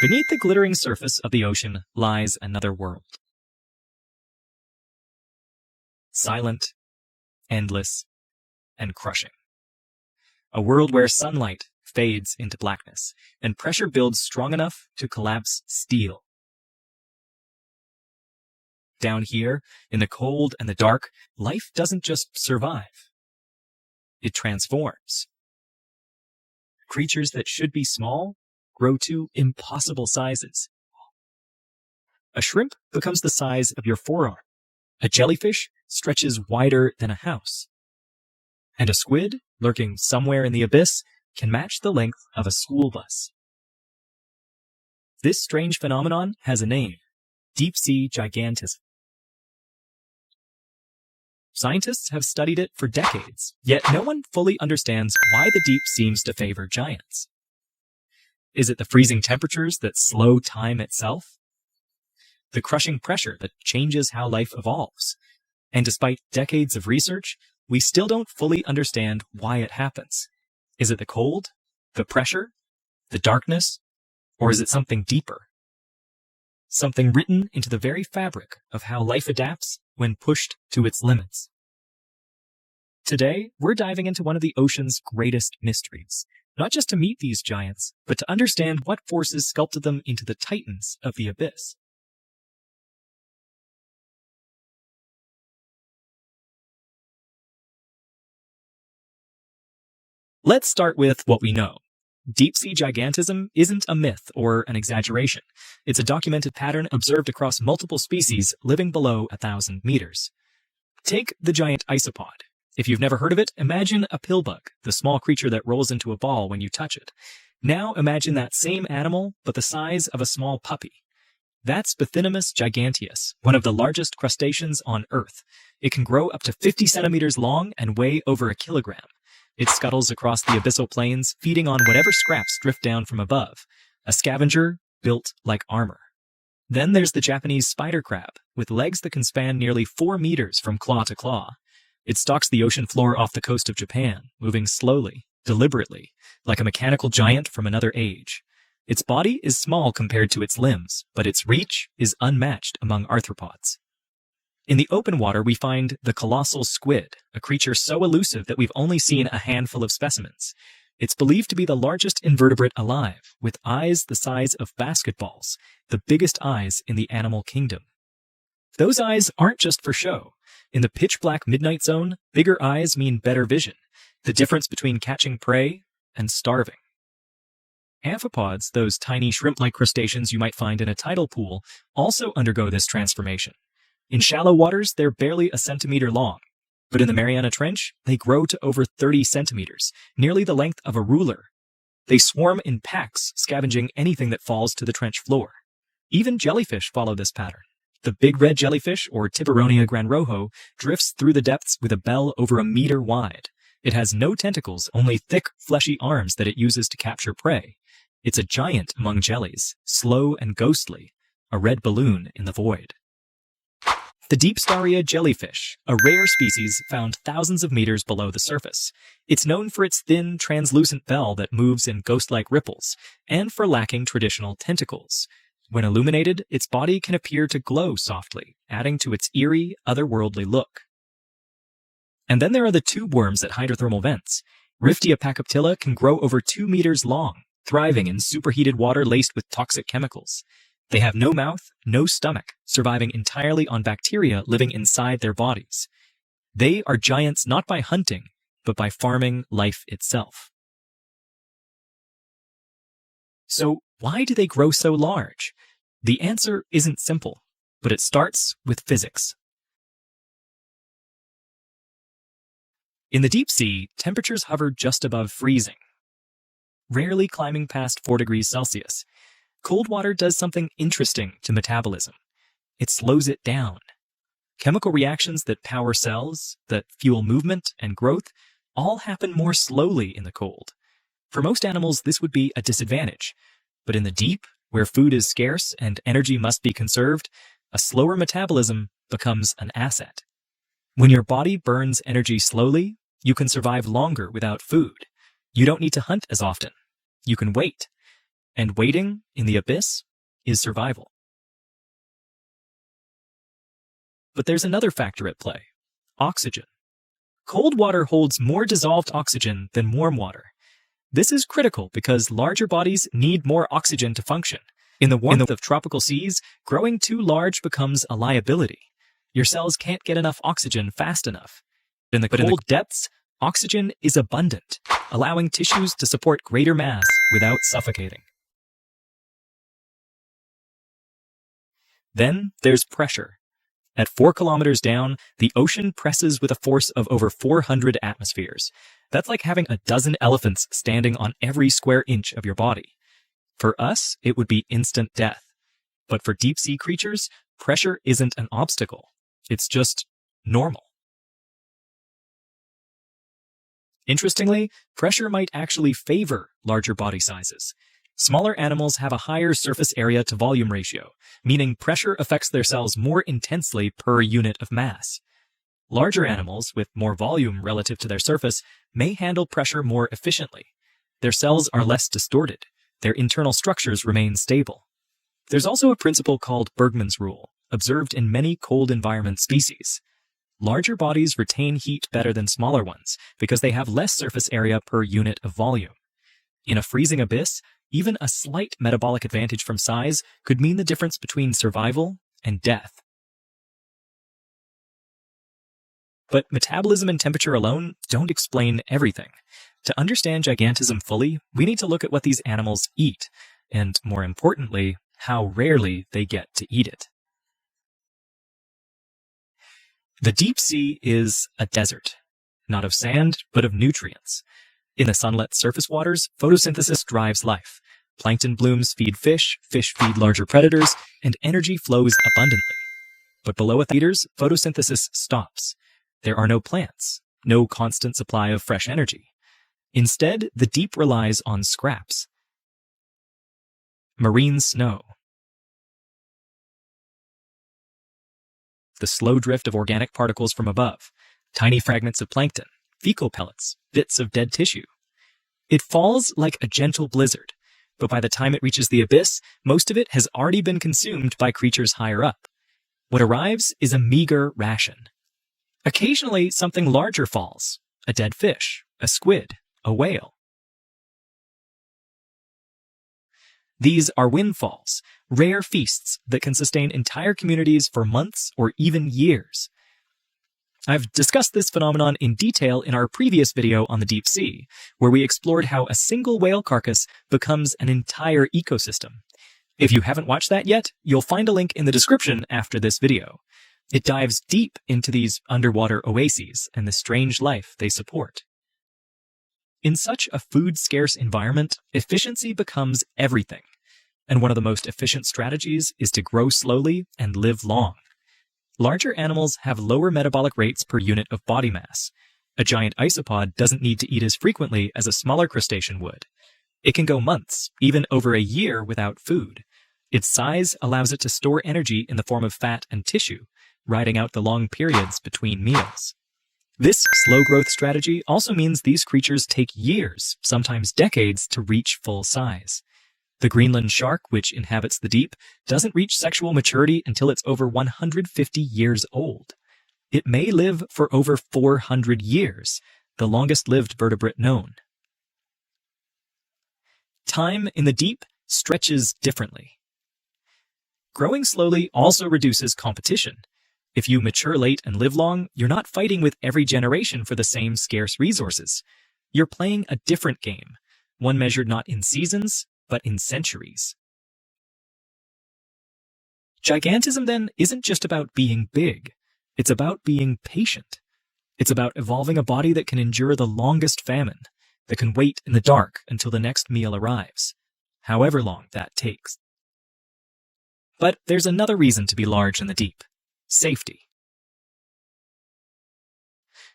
Beneath the glittering surface of the ocean lies another world. Silent, endless, and crushing. A world where sunlight fades into blackness, and pressure builds strong enough to collapse steel. Down here, in the cold and the dark, life doesn't just survive. It transforms. Creatures that should be small grow to impossible sizes. A shrimp becomes the size of your forearm. A jellyfish stretches wider than a house. And a squid, lurking somewhere in the abyss, can match the length of a school bus. This strange phenomenon has a name: deep-sea gigantism. Scientists have studied it for decades, yet no one fully understands why the deep seems to favor giants. Is it the freezing temperatures that slow time itself? The crushing pressure that changes how life evolves? And despite decades of research, we still don't fully understand why it happens. Is it the cold, the pressure, the darkness, or is it something deeper? Something written into the very fabric of how life adapts when pushed to its limits. Today, we're diving into one of the ocean's greatest mysteries, not just to meet these giants, but to understand what forces sculpted them into the titans of the abyss. Let's start with what we know. Deep-sea gigantism isn't a myth or an exaggeration. It's a documented pattern observed across multiple species living below 1,000 meters. Take the giant isopod. If you've never heard of it, imagine a pillbug, the small creature that rolls into a ball when you touch it. Now imagine that same animal, but the size of a small puppy. That's Bathynomus giganteus, one of the largest crustaceans on Earth. It can grow up to 50 centimeters long and weigh over a kilogram. It scuttles across the abyssal plains, feeding on whatever scraps drift down from above, a scavenger built like armor. Then there's the Japanese spider crab, with legs that can span nearly 4 meters from claw to claw. It stalks the ocean floor off the coast of Japan, moving slowly, deliberately, like a mechanical giant from another age. Its body is small compared to its limbs, but its reach is unmatched among arthropods. In the open water, we find the colossal squid, a creature so elusive that we've only seen a handful of specimens. It's believed to be the largest invertebrate alive, with eyes the size of basketballs, the biggest eyes in the animal kingdom. Those eyes aren't just for show. In the pitch-black midnight zone, bigger eyes mean better vision, the difference between catching prey and starving. Amphipods, those tiny shrimp-like crustaceans you might find in a tidal pool, also undergo this transformation. In shallow waters, they're barely a centimeter long, but in the Mariana Trench, they grow to over 30 centimeters, nearly the length of a ruler. They swarm in packs, scavenging anything that falls to the trench floor. Even jellyfish follow this pattern. The big red jellyfish, or Tiburonia granrojo, drifts through the depths with a bell over a meter wide. It has no tentacles, only thick, fleshy arms that it uses to capture prey. It's a giant among jellies, slow and ghostly, a red balloon in the void. The deep staria jellyfish, a rare species found thousands of meters below the surface. It's known for its thin, translucent bell that moves in ghost-like ripples, and for lacking traditional tentacles. When illuminated, its body can appear to glow softly, adding to its eerie, otherworldly look. And then there are the tube worms at hydrothermal vents. Riftia pachyptilla can grow over 2 meters long, thriving in superheated water laced with toxic chemicals. They have no mouth, no stomach, surviving entirely on bacteria living inside their bodies. They are giants not by hunting, but by farming life itself. So, why do they grow so large? The answer isn't simple, but it starts with physics. In the deep sea, temperatures hover just above freezing, rarely climbing past 4 degrees Celsius. Cold water does something interesting to metabolism. It slows it down. Chemical reactions that power cells, that fuel movement and growth, all happen more slowly in the cold. For most animals, this would be a disadvantage. But in the deep, where food is scarce and energy must be conserved, a slower metabolism becomes an asset. When your body burns energy slowly, you can survive longer without food. You don't need to hunt as often. You can wait. And waiting in the abyss is survival. But there's another factor at play: oxygen. Cold water holds more dissolved oxygen than warm water. This is critical because larger bodies need more oxygen to function. In the warmth of tropical seas, growing too large becomes a liability. Your cells can't get enough oxygen fast enough. In the cold depths, oxygen is abundant, allowing tissues to support greater mass without suffocating. Then there's pressure. At 4 kilometers down, the ocean presses with a force of over 400 atmospheres. That's like having a dozen elephants standing on every square inch of your body. For us, it would be instant death. But for deep-sea creatures, pressure isn't an obstacle. It's just normal. Interestingly, pressure might actually favor larger body sizes. Smaller animals have a higher surface area to volume ratio, meaning pressure affects their cells more intensely per unit of mass. Larger animals, with more volume relative to their surface, may handle pressure more efficiently. Their cells are less distorted. Their internal structures remain stable. There's also a principle called Bergmann's rule, observed in many cold environment species. Larger bodies retain heat better than smaller ones because they have less surface area per unit of volume. In a freezing abyss, even a slight metabolic advantage from size could mean the difference between survival and death. But metabolism and temperature alone don't explain everything. To understand gigantism fully, we need to look at what these animals eat, and more importantly, how rarely they get to eat it. The deep sea is a desert, not of sand, but of nutrients. In the sunlit surface waters, photosynthesis drives life. Plankton blooms feed fish feed larger predators, and energy flows abundantly. But below 1,000 meters, photosynthesis stops. There are no plants, no constant supply of fresh energy. Instead, the deep relies on scraps. Marine snow. The slow drift of organic particles from above. Tiny fragments of plankton, fecal pellets, bits of dead tissue. It falls like a gentle blizzard, but by the time it reaches the abyss, most of it has already been consumed by creatures higher up. What arrives is a meager ration. Occasionally, something larger falls: a dead fish, a squid, a whale. These are windfalls, rare feasts that can sustain entire communities for months or even years. I've discussed this phenomenon in detail in our previous video on the deep sea, where we explored how a single whale carcass becomes an entire ecosystem. If you haven't watched that yet, you'll find a link in the description after this video. It dives deep into these underwater oases and the strange life they support. In such a food-scarce environment, efficiency becomes everything. And one of the most efficient strategies is to grow slowly and live long. Larger animals have lower metabolic rates per unit of body mass. A giant isopod doesn't need to eat as frequently as a smaller crustacean would. It can go months, even over a year without food. Its size allows it to store energy in the form of fat and tissue, riding out the long periods between meals. This slow growth strategy also means these creatures take years, sometimes decades, to reach full size. The Greenland shark, which inhabits the deep, doesn't reach sexual maturity until it's over 150 years old. It may live for over 400 years, the longest-lived vertebrate known. Time in the deep stretches differently. Growing slowly also reduces competition. If you mature late and live long, you're not fighting with every generation for the same scarce resources. You're playing a different game, one measured not in seasons, but in centuries. Gigantism, then, isn't just about being big. It's about being patient. It's about evolving a body that can endure the longest famine, that can wait in the dark until the next meal arrives, however long that takes. But there's another reason to be large in the deep: safety.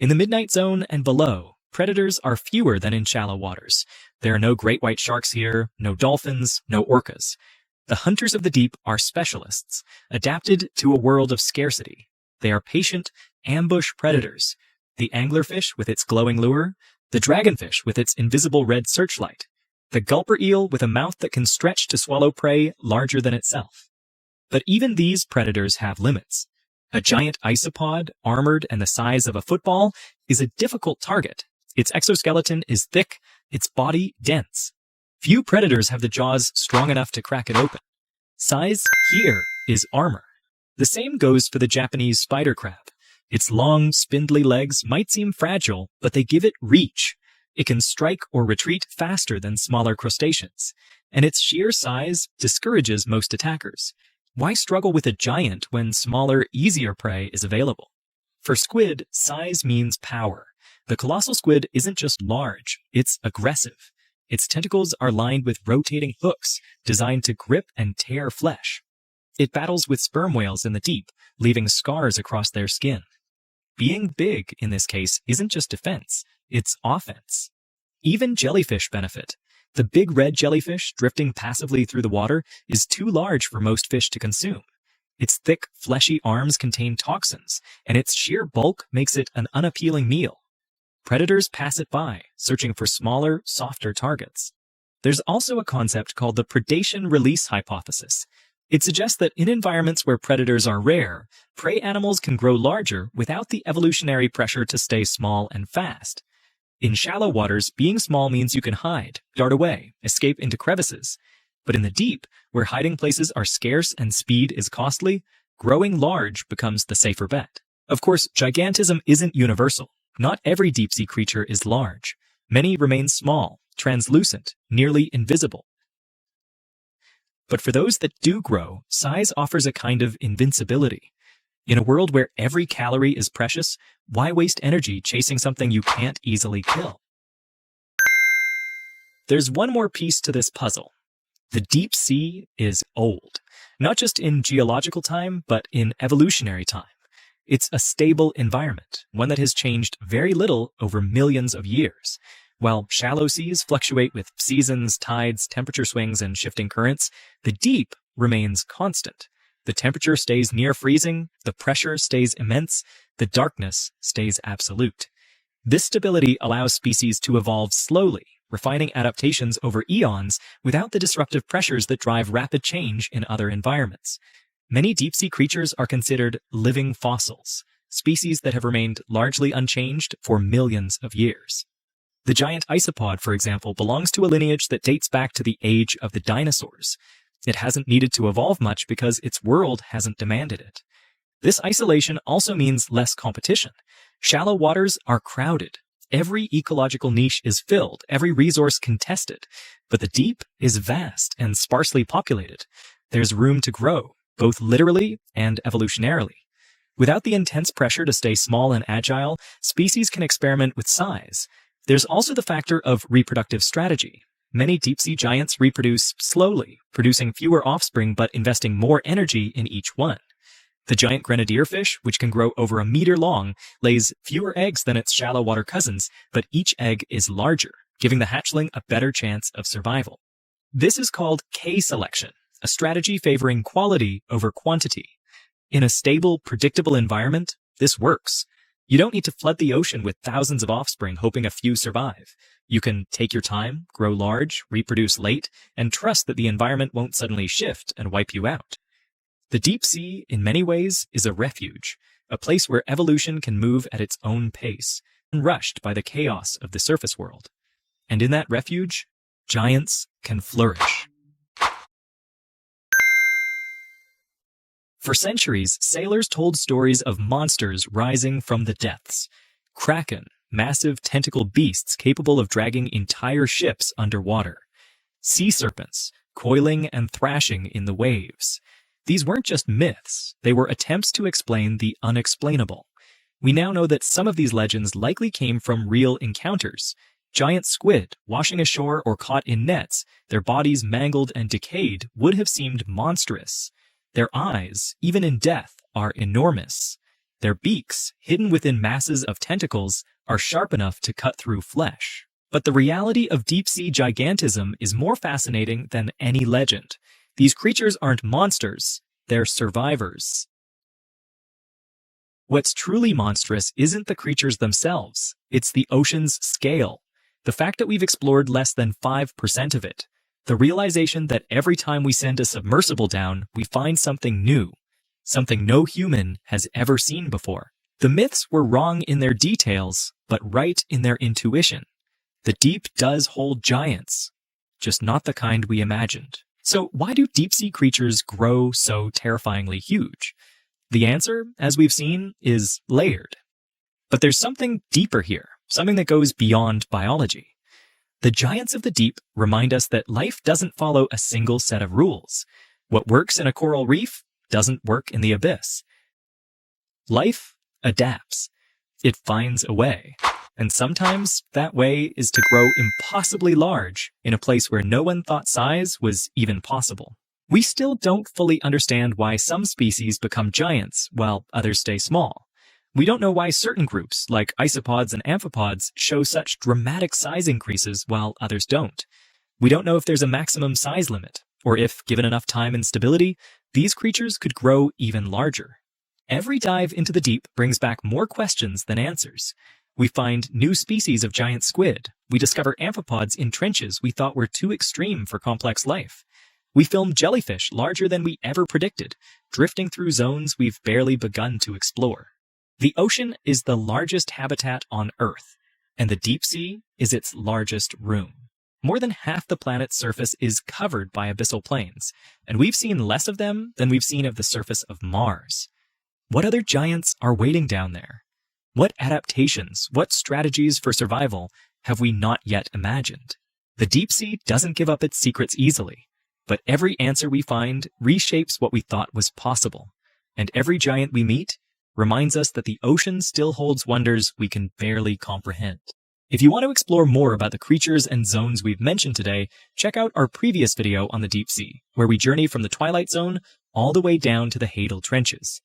In the midnight zone and below, predators are fewer than in shallow waters. There are no great white sharks here, no dolphins, no orcas. The hunters of the deep are specialists, adapted to a world of scarcity. They are patient, ambush predators. The anglerfish with its glowing lure, the dragonfish with its invisible red searchlight. the gulper eel with a mouth that can stretch to swallow prey larger than itself. But even these predators have limits. A giant isopod, armored and the size of a football, is a difficult target. Its exoskeleton is thick, its body dense. Few predators have the jaws strong enough to crack it open. Size here is armor. The same goes for the Japanese spider crab. Its long, spindly legs might seem fragile, but they give it reach. It can strike or retreat faster than smaller crustaceans, and its sheer size discourages most attackers. Why struggle with a giant when smaller, easier prey is available? For squid, size means power. The colossal squid isn't just large, it's aggressive. Its tentacles are lined with rotating hooks designed to grip and tear flesh. It battles with sperm whales in the deep, leaving scars across their skin. Being big, in this case, isn't just defense, it's offense. Even jellyfish benefit. The big red jellyfish drifting passively through the water is too large for most fish to consume. Its thick, fleshy arms contain toxins, and its sheer bulk makes it an unappealing meal. Predators pass it by, searching for smaller, softer targets. There's also a concept called the predation release hypothesis. It suggests that in environments where predators are rare, prey animals can grow larger without the evolutionary pressure to stay small and fast. In shallow waters, being small means you can hide, dart away, escape into crevices. But in the deep, where hiding places are scarce and speed is costly, growing large becomes the safer bet. Of course, gigantism isn't universal. Not every deep-sea creature is large. Many remain small, translucent, nearly invisible. But for those that do grow, size offers a kind of invincibility. In a world where every calorie is precious, why waste energy chasing something you can't easily kill? There's one more piece to this puzzle. The deep sea is old, not just in geological time, but in evolutionary time. It's a stable environment, one that has changed very little over millions of years. While shallow seas fluctuate with seasons, tides, temperature swings, and shifting currents, the deep remains constant. The temperature stays near freezing, the pressure stays immense, the darkness stays absolute. This stability allows species to evolve slowly, refining adaptations over eons without the disruptive pressures that drive rapid change in other environments. Many deep-sea creatures are considered living fossils, species that have remained largely unchanged for millions of years. The giant isopod, for example, belongs to a lineage that dates back to the age of the dinosaurs. It hasn't needed to evolve much because its world hasn't demanded it. This isolation also means less competition. Shallow waters are crowded. Every ecological niche is filled, every resource contested. But the deep is vast and sparsely populated. There's room to grow, both literally and evolutionarily. Without the intense pressure to stay small and agile, species can experiment with size. There's also the factor of reproductive strategy. Many deep-sea giants reproduce slowly, producing fewer offspring but investing more energy in each one. The giant grenadier fish, which can grow over a meter long, lays fewer eggs than its shallow water cousins, but each egg is larger, giving the hatchling a better chance of survival. This is called K-selection, a strategy favoring quality over quantity. In a stable, predictable environment, this works. You don't need to flood the ocean with thousands of offspring hoping a few survive. You can take your time, grow large, reproduce late, and trust that the environment won't suddenly shift and wipe you out. The deep sea, in many ways, is a refuge, a place where evolution can move at its own pace, unrushed by the chaos of the surface world. And in that refuge, giants can flourish. For centuries, sailors told stories of monsters rising from the depths. Kraken, massive tentacled beasts capable of dragging entire ships underwater. Sea serpents, coiling and thrashing in the waves. These weren't just myths, they were attempts to explain the unexplainable. We now know that some of these legends likely came from real encounters. Giant squid, washing ashore or caught in nets, their bodies mangled and decayed, would have seemed monstrous. Their eyes, even in death, are enormous. Their beaks, hidden within masses of tentacles, are sharp enough to cut through flesh. But the reality of deep-sea gigantism is more fascinating than any legend. These creatures aren't monsters, they're survivors. What's truly monstrous isn't the creatures themselves, it's the ocean's scale. The fact that we've explored less than 5% of it, the realization that every time we send a submersible down, we find something new, something no human has ever seen before. The myths were wrong in their details, but right in their intuition. The deep does hold giants, just not the kind we imagined. So why do deep-sea creatures grow so terrifyingly huge? The answer, as we've seen, is layered. But there's something deeper here, something that goes beyond biology. The giants of the deep remind us that life doesn't follow a single set of rules. What works in a coral reef doesn't work in the abyss. Life adapts. It finds a way. And sometimes that way is to grow impossibly large in a place where no one thought size was even possible. We still don't fully understand why some species become giants while others stay small. We don't know why certain groups, like isopods and amphipods, show such dramatic size increases while others don't. We don't know if there's a maximum size limit, or if, given enough time and stability, these creatures could grow even larger. Every dive into the deep brings back more questions than answers. We find new species of giant squid. We discover amphipods in trenches we thought were too extreme for complex life. We film jellyfish larger than we ever predicted, drifting through zones we've barely begun to explore. The ocean is the largest habitat on Earth, and the deep sea is its largest room. More than half the planet's surface is covered by abyssal plains, and we've seen less of them than we've seen of the surface of Mars. What other giants are waiting down there? What adaptations, what strategies for survival have we not yet imagined? The deep sea doesn't give up its secrets easily, but every answer we find reshapes what we thought was possible, and every giant we meet reminds us that the ocean still holds wonders we can barely comprehend. If you want to explore more about the creatures and zones we've mentioned today, check out our previous video on the deep sea, where we journey from the Twilight Zone all the way down to the Hadal Trenches.